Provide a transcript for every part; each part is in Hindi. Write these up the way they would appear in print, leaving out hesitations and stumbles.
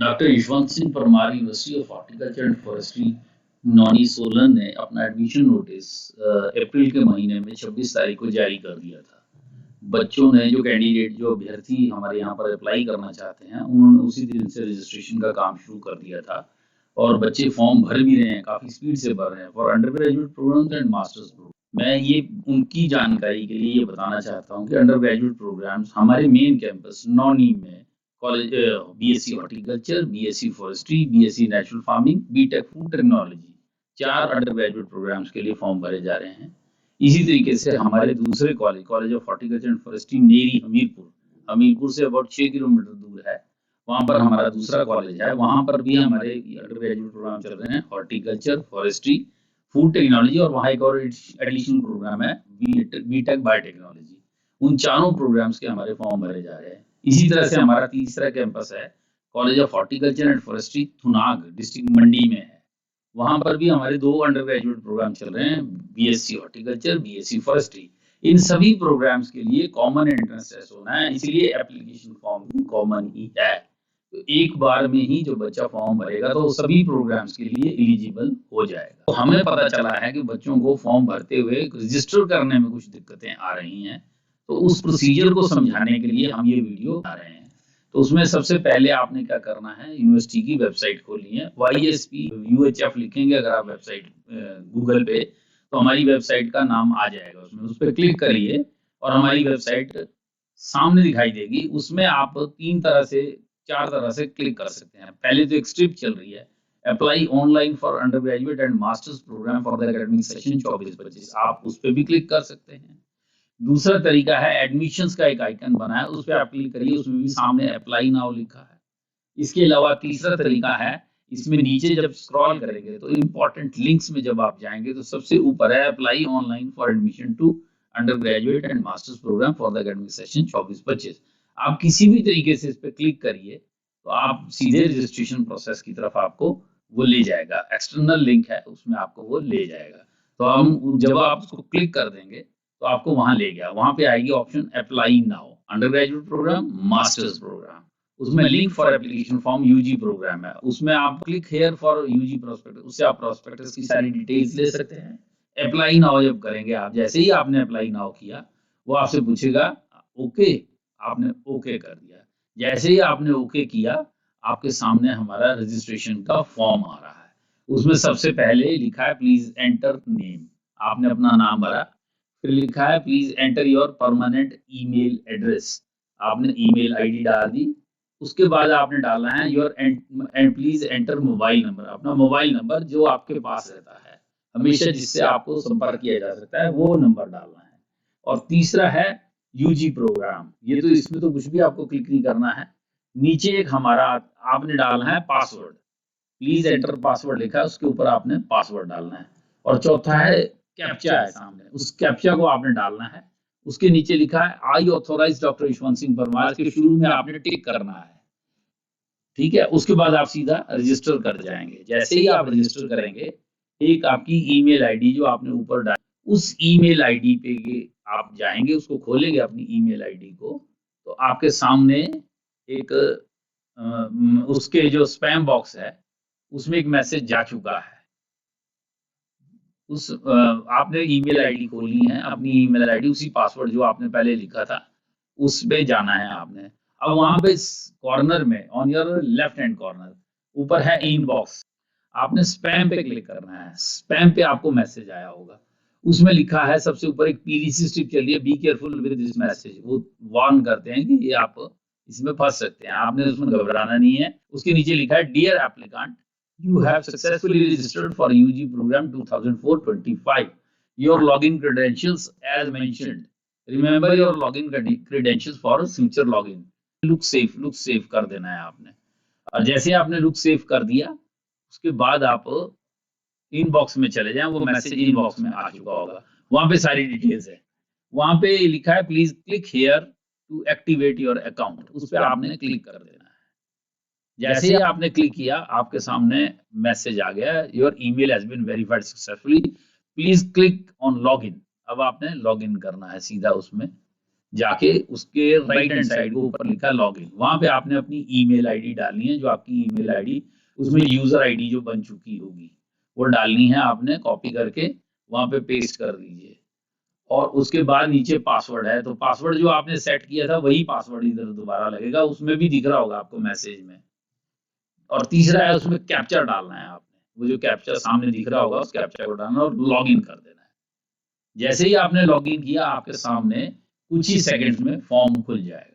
Doctor Yashwant Singh Parmar university of horticulture and forestry नौनी सोलन ने अपना एडमिशन नोटिस अप्रैल के महीने में 26 तारीख को जारी कर दिया था। बच्चों ने जो अभ्यर्थी हमारे यहाँ पर अप्लाई करना चाहते हैं उन्होंने उसी दिन से रजिस्ट्रेशन का काम शुरू कर दिया था और बच्चे फॉर्म भर भी रहे हैं, काफी स्पीड से भर रहे हैं for undergraduate programmes and masters programme. मैं ये उनकी जानकारी के लिए ये बताना चाहता हूँ कि अंडर ग्रेजुएट प्रोग्राम्स हमारे मेन कैंपस नौनी में college BSc horticulture, BSc forestry, BSc natural farming, BTech food technology, 4 undergraduate programmes के लिए फॉर्म भरे जा रहे हैं। इसी तरीके से हमारे दूसरे college of horticulture and forestry Neri Hamirpur say about 6 kilometre दूर है, वहाँ पर हमारा दूसरा कॉलेज है। वहाँ पर भी हमारे अंडर ग्रेजुएट प्रोग्राम चल रहे हैं, हॉर्टिकल्चर, फॉरेस्ट्री, फूड टेक्नोलॉजी, और वहाँ एक और एडिशनल प्रोग्राम है बीटेक बायोटेक्नोलॉजी। उन चारों प्रोग्राम्स के हमारे फॉर्म भरे जा रहे हैं। इसी तरह से हमारा तीसरा कैंपस है college of horticulture and forestry Thunag, district Mandi में है। वहां पर भी हमारे 2 अंडर ग्रेजुएट प्रोग्राम चल रहे हैं, बीएससी हॉर्टिकल्चर, बीएससी फॉरेस्ट्री। इन सभी प्रोग्राम्स के लिए कॉमन एंट्रेंस टेस्ट होना है, इसलिए एप्लीकेशन फॉर्म भी कॉमन ही है। तो एक बार में ही जो बच्चा फॉर्म भरेगा तो सभी प्रोग्राम्स के लिए एलिजिबल हो जाएगा। तो हमें पता चला है कि बच्चों को फॉर्म भरते हुए रजिस्टर करने में कुछ दिक्कतें आ रही हैं, तो उस प्रोसीजर को समझाने के लिए हम ये वीडियो बना रहे हैं। तो उसमें सबसे पहले आपने क्या करना है, यूनिवर्सिटी की वेबसाइट खोलनी है। YSP लिखेंगे अगर आप वेबसाइट गूगल पे, तो हमारी वेबसाइट का नाम आ जाएगा उसमें, उस पर क्लिक करिए और हमारी वेबसाइट सामने दिखाई देगी। उसमें आप 4 तरह से क्लिक कर सकते हैं। पहले तो एक स्ट्रिप चल रही है, apply online for undergraduate and masters programme for the academic session 24-25, आप उस पर भी क्लिक कर सकते हैं। दूसरा तरीका है एडमिशंस का एक आइकन बना है, उस पर आप क्लिक करिए, उसमें भी सामने अप्लाई नाउ लिखा है। इसके अलावा तीसरा तरीका है, इसमें नीचे जब स्क्रॉल करेंगे तो इंपॉर्टेंट लिंक्स में जब आप जाएंगे तो सबसे ऊपर है apply online for admission to undergraduate and masters programme for the academic session 24-25। आप किसी भी तरीके से इस पर क्लिक करिए तो आप सीधे रजिस्ट्रेशन प्रोसेस की तरफ आपको वो ले जाएगा। एक्सटर्नल लिंक है, उसमें आपको वो ले जाएगा। तो हम जब आप उसको क्लिक कर देंगे तो आपको वहां ले गया, वहां पे आएगी option apply now, under graduate programme, masters programme. उसमें link for application form UG programme है, उसमें आप click here for UG prospectus, उससे आप प्रोस्पेक्टस की सारी डिटेल्स ले सकते हैं। अप्लाई नाउ जब करेंगे आप, जैसे ही आपने अप्लाई नाउ किया वो आपसे पूछेगा ओके, आपने ओके कर दिया। जैसे ही आपने ओके किया, आपके सामने हमारा रजिस्ट्रेशन का फॉर्म आ रहा है। उसमें सबसे पहले लिखा है प्लीज एंटर नेम, आपने अपना नाम भरा। फिर लिखा है please enter your permanent email address, आपने ईमेल आईडी डाल दी। उसके बाद आपने डालना है your and please enter mobile number, अपना मोबाइल नंबर जो आपके पास रहता है हमेशा, जिससे आपको संपर्क किया जा सकता है, वो नंबर डालना है। और तीसरा है यूजी प्रोग्राम, ये तो इसमें तो कुछ भी आपको क्लिक नहीं करना है। नीचे एक हमारा आपने डालना है पासवर्ड, प्लीज एंटर पासवर्ड लिखा है, उसके ऊपर आपने पासवर्ड डालना है। और चौथा है कैप्चा है सामने, उस कैप्चा को आपने डालना है। उसके नीचे लिखा है I authorize doctor Yashwant Singh Parmar, के शुरू में आपने टिक करना है, ठीक है। उसके बाद आप सीधा रजिस्टर कर जाएंगे। जैसे ही आप रजिस्टर करेंगे, एक आपकी ईमेल आईडी जो आपने ऊपर डाली, उस ईमेल आईडी पे आप जाएंगे, उसको खोलेंगे अपनी ईमेल आईडी को, तो आपके सामने एक उसके जो स्पैम बॉक्स है उसमें एक मैसेज जा चुका है। उस आपने ईमेल आईडी खोलनी है, अपनी ईमेल आईडी, उसी पासवर्ड जो आपने पहले लिखा था उस पे जाना है आपने। अब वहां पे कॉर्नर में on your left hand corner ऊपर है इनबॉक्स, आपने स्पैम पे क्लिक करना है। स्पैम पे आपको मैसेज आया होगा, उसमें लिखा है सबसे ऊपर एक पीली सी स्ट्रिप चल रही है, be careful with this message, वो वार्न करते हैं कि ये आप इसमें फंस सकते हैं, आपने उसमें घबराना नहीं है। उसके नीचे लिखा है dear applicant, you have successfully registered for UG program 2004-25. Your login credentials as mentioned. Remember your login credentials for future login. Look safe कर देना है आपने। और जैसे आपने look safe कर दिया, उसके बाद आप इनबॉक्स में चले जाएं, वो मैसेज इनबॉक्स में आ चुका होगा, वहां पे सारी डिटेल्स है। वहां पे लिखा है please click here to activate your account, उस पर आपने क्लिक कर देना है। जैसे ही आपने क्लिक किया, आपके सामने मैसेज आ गया, your email has been verified successfully, please click on login. अब आपने लॉगिन करना है सीधा उसमें। जाके उसके राइट हैंड साइड को ऊपर लिखा लॉगिन, वहां पे आपने अपनी ईमेल आईडी डालनी है, जो आपकी ईमेल आईडी उसमें यूजर आईडी जो बन चुकी होगी वो डालनी है, आपने कॉपी करके वहां पे पेस्ट कर दीजिए। और उसके बाद नीचे पासवर्ड है, तो पासवर्ड जो आपने सेट किया था वही पासवर्ड इधर दोबारा लगेगा, उसमें भी दिख रहा होगा आपको मैसेज में। और तीसरा है उसमें कैप्चा डालना है आपने, वो जो कैप्चा सामने दिख रहा होगा उस कैप्चा को डालना और लॉग इन कर देना है। जैसे ही आपने लॉग इन किया आपके सामने कुछ ही सेकंड्स में फॉर्म खुल जाएगा।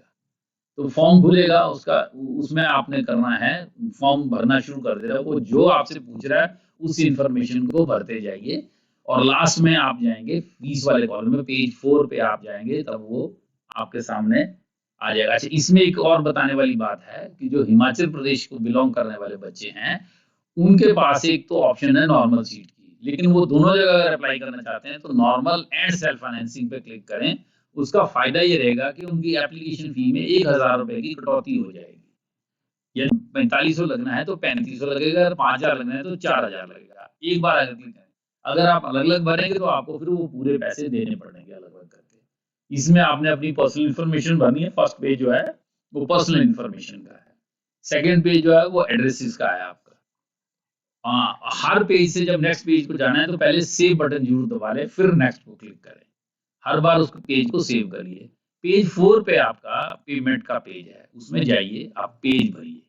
तो फॉर्म खुलेगा, उसका उसमें आपने करना है, फॉर्म भरना शुरू कर देना, वो जो आपसे पूछ रहा है उस इंफॉर्मेशन को भरते जाइए और लास्ट में आप जाएंगे फीस वाले कॉलम में, पेज 4 पे आप जाएंगे, तब वो आपके सामने आ जाएगा। अच्छा, इसमें एक और बताने वाली बात है कि जो हिमाचल प्रदेश को बिलोंग करने वाले बच्चे हैं उनके पास एक तो ऑप्शन है नॉर्मल सीट की, लेकिन वो दोनों जगह अगर अप्लाई करना चाहते हैं तो नॉर्मल एंड सेल्फ फाइनेंसिंग पे क्लिक करें। उसका फायदा ये रहेगा कि उनकी एप्लीकेशन फी में 1,000 रुपए की कटौती हो जाएगी। यदि 4500 लगना है तो 3500 लगेगा, अगर 5000 लगना है तो 4000 लगेगा एक बार अगर क्लिक करें। अगर आप अलग अलग भरेंगे तो आपको फिर वो पूरे पैसे देने पड़ेंगे अलग अलग करके। इसमें आपने अपनी पर्सनल इन्फॉर्मेशन भरनी है। फर्स्ट पेज जो है वो पर्सनल इन्फॉर्मेशन का है, सेकंड पेज जो है वो एड्रेसेस का है आपका। हर पेज से जब नेक्स्ट पेज को जाना है तो पहले सेव बटन जरूर दबा लें, फिर नेक्स्ट को क्लिक करें। हर बार उस पेज को सेव करिए। पेज 4 पे आपका पेमेंट का पेज है, उसमें जाइए, आप पेज भरिए।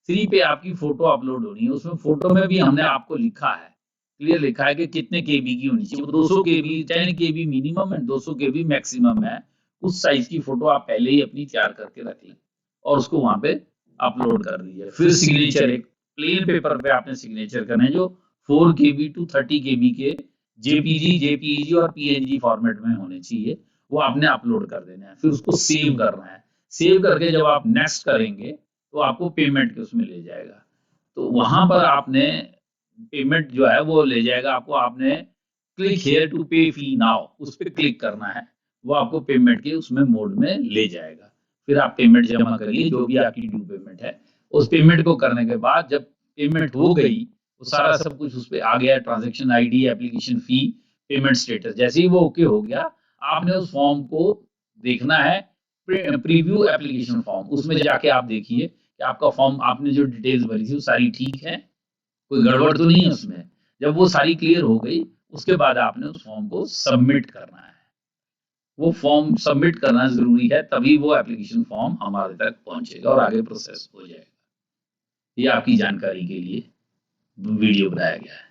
3 पे आपकी फोटो अपलोड होनी है, उसमें फोटो में भी हमने आपको लिखा है, क्लियर लिखा है कि कितने केबी की होनी चाहिए। वो 200 केबी, 10 केबी मिनिमम है, 200 केबी मैक्सिमम है। उस साइज की फोटो आप पहले ही अपनी तैयार करके रख लें और उसको वहां पे अपलोड कर दीजिए। फिर सिग्नेचर, एक प्लेन पेपर पे आपने सिग्नेचर करना है जो 4 केबी टू 30 केबी के जेपीजी, जेपीईजी और पीएनजी फॉर्मेट में होने चाहिए, वो आपने अपलोड कर देना है। फिर उसको सेव करना है। सेव करके जब आप नेक्स्ट करेंगे तो आपको पेमेंट के उसमें ले जाएगा। तो वहां पर आपने पेमेंट जो है वो ले जाएगा आपको, आपने क्लिक हेयर टू पे फी नाउ उस पर क्लिक करना है, वो आपको पेमेंट के उसमें मोड में ले जाएगा। फिर आप पेमेंट जमा करिए जो भी आपकी ड्यू पेमेंट है। उस पेमेंट को करने के बाद जब पेमेंट हो गई, वो सारा सब कुछ उस पर आ गया, transaction ID, application fee, payment status, जैसे ही वो ओके हो गया आपने उस फॉर्म को देखना है, प्रीव्यू एप्लीकेशन फॉर्म, उसमें जाके आप देखिए कि आपका फॉर्म, आपने जो डिटेल्स भरी थी वो सारी ठीक है, कोई गड़बड़ तो नहीं है उसमें। जब वो सारी क्लियर हो गई उसके बाद आपने उस फॉर्म को सबमिट करना है। वो फॉर्म सबमिट करना जरूरी है, तभी वो एप्लीकेशन फॉर्म हमारे तक पहुंचेगा और आगे प्रोसेस हो जाएगा। ये आपकी जानकारी के लिए वीडियो बनाया गया है।